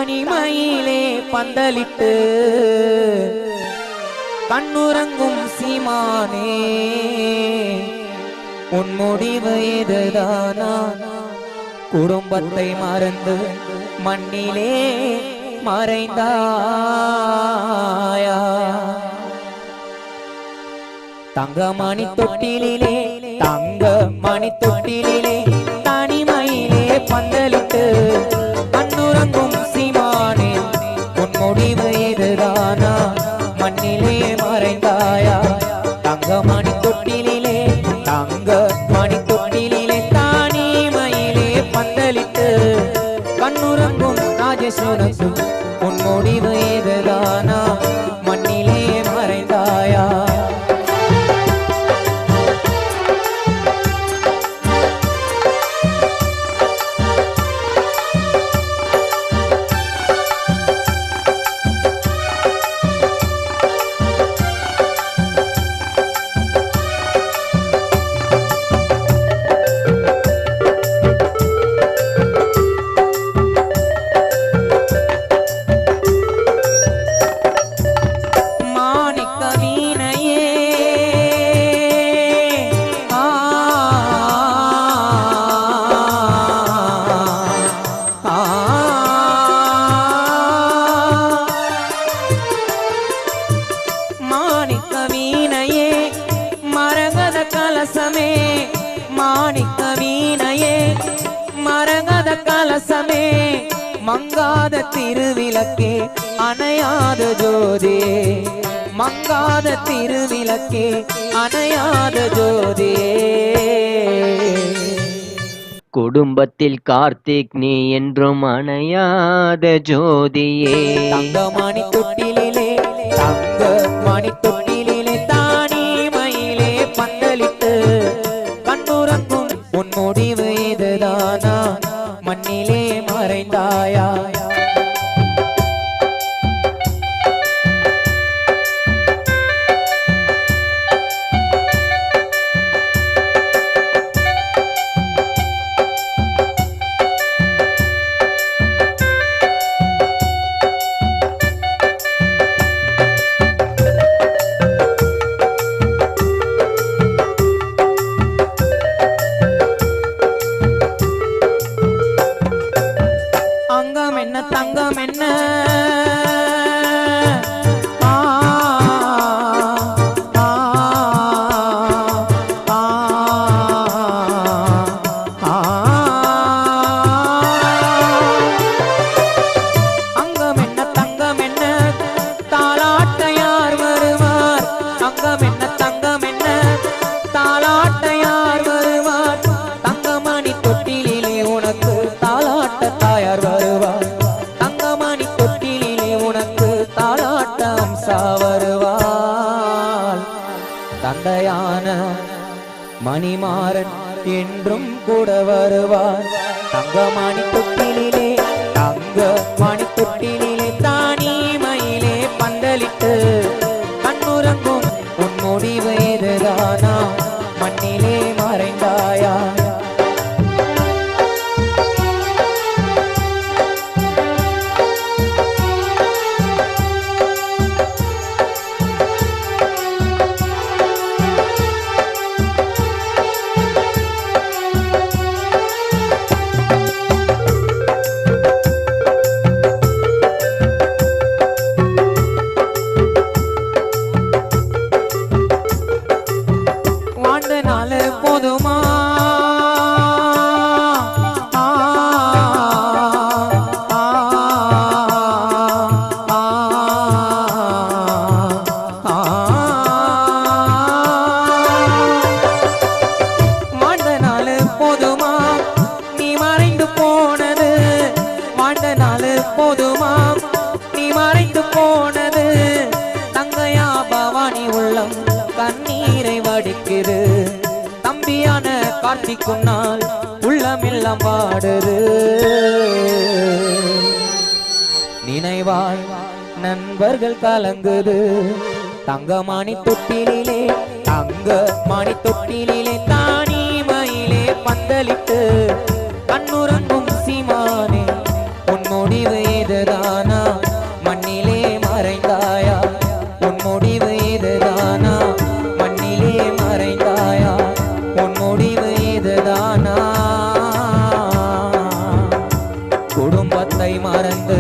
தனிமையிலே பந்தலிட்டு கண்ணுறங்கும் சீமானே உன் முடிவு எதுதானா குடும்பத்தை மறந்து மண்ணிலே மறைந்தாயா தங்க மணி தொட்டிலே தங்க மணி தொட்டிலே தனிமையிலே பந்தலிட்டு கண்ணுறங்கும் சீமானே உன் முடிவு எதுதானா மண்ணிலே மறைந்தாயா தங்க மணி தொட்டிலே தங்க மணி தொட்டிலே தனிமையிலே பந்தலிட்டு கண்ணுறங்கும் ராஜேஸ்வரனுக்கு உன் முடிவு எதுதானா மண்ணிலே மறைந்தாயா கலசமே மங்காத திருவிளக்கே அணையாத ஜோதியே மங்காத திருவிளக்கே அணையாத ஜோதியே குடும்பத்தில் கார்த்திக் நீ என்றும் அணையாத ஜோதியே தங்க மணி தொட்டிலே தங்க மணி தொட்டிலே தானிமையிலே பந்தலிட்டு கண்ணுறங்கும் உன் முடிவு இதுதானா மண்ணிலே மறைந்தாயா தங்கம் என்ன அங்கம் என்ன தங்கம் என்ன தாலாட்ட யார் வருவார் அங்கம் என்ன தங்கம் என்ன தாலாட்ட யார் வருவார் தங்கமணி தொட்டிலே உனக்கு தாலாட்ட தாயார் வருவார் தங்கமணி தொட்டிலே உனக்கு தாலாட்ட அம்சா வருவாள் தந்தையான மணிமாறன் என்றும் கூட வருவார் தங்கமணி தொட்டிலே தங்க மணி தொட்டிலே தானிமையிலே பந்தலிட்டு கண்ணுறங்கும் உன் முடிவு எதுதானா மண்ணிலே மறைந்தாயா போதுமா வாழ்ந்த நாள் போதுமா நீ மறைந்து போனது வாழ்ந்த நாள் போதுமா நீ மறைந்து போனது தங்கையா பவானி உள்ளம் கண்ணீரை வடிக்குது தம்பியான கார்த்திக்கும் நாள் உள்ளமெல்லாம் பாடுது நினைவாள் நண்பர்கள் கலங்குது தங்கமணி தொட்டிலே தங்க மணி தொட்டிலே தானிமையிலே பந்தலிட்டு கண்ணுறங்கும் சீமானே உன் முடிவு எதுதான் மறந்த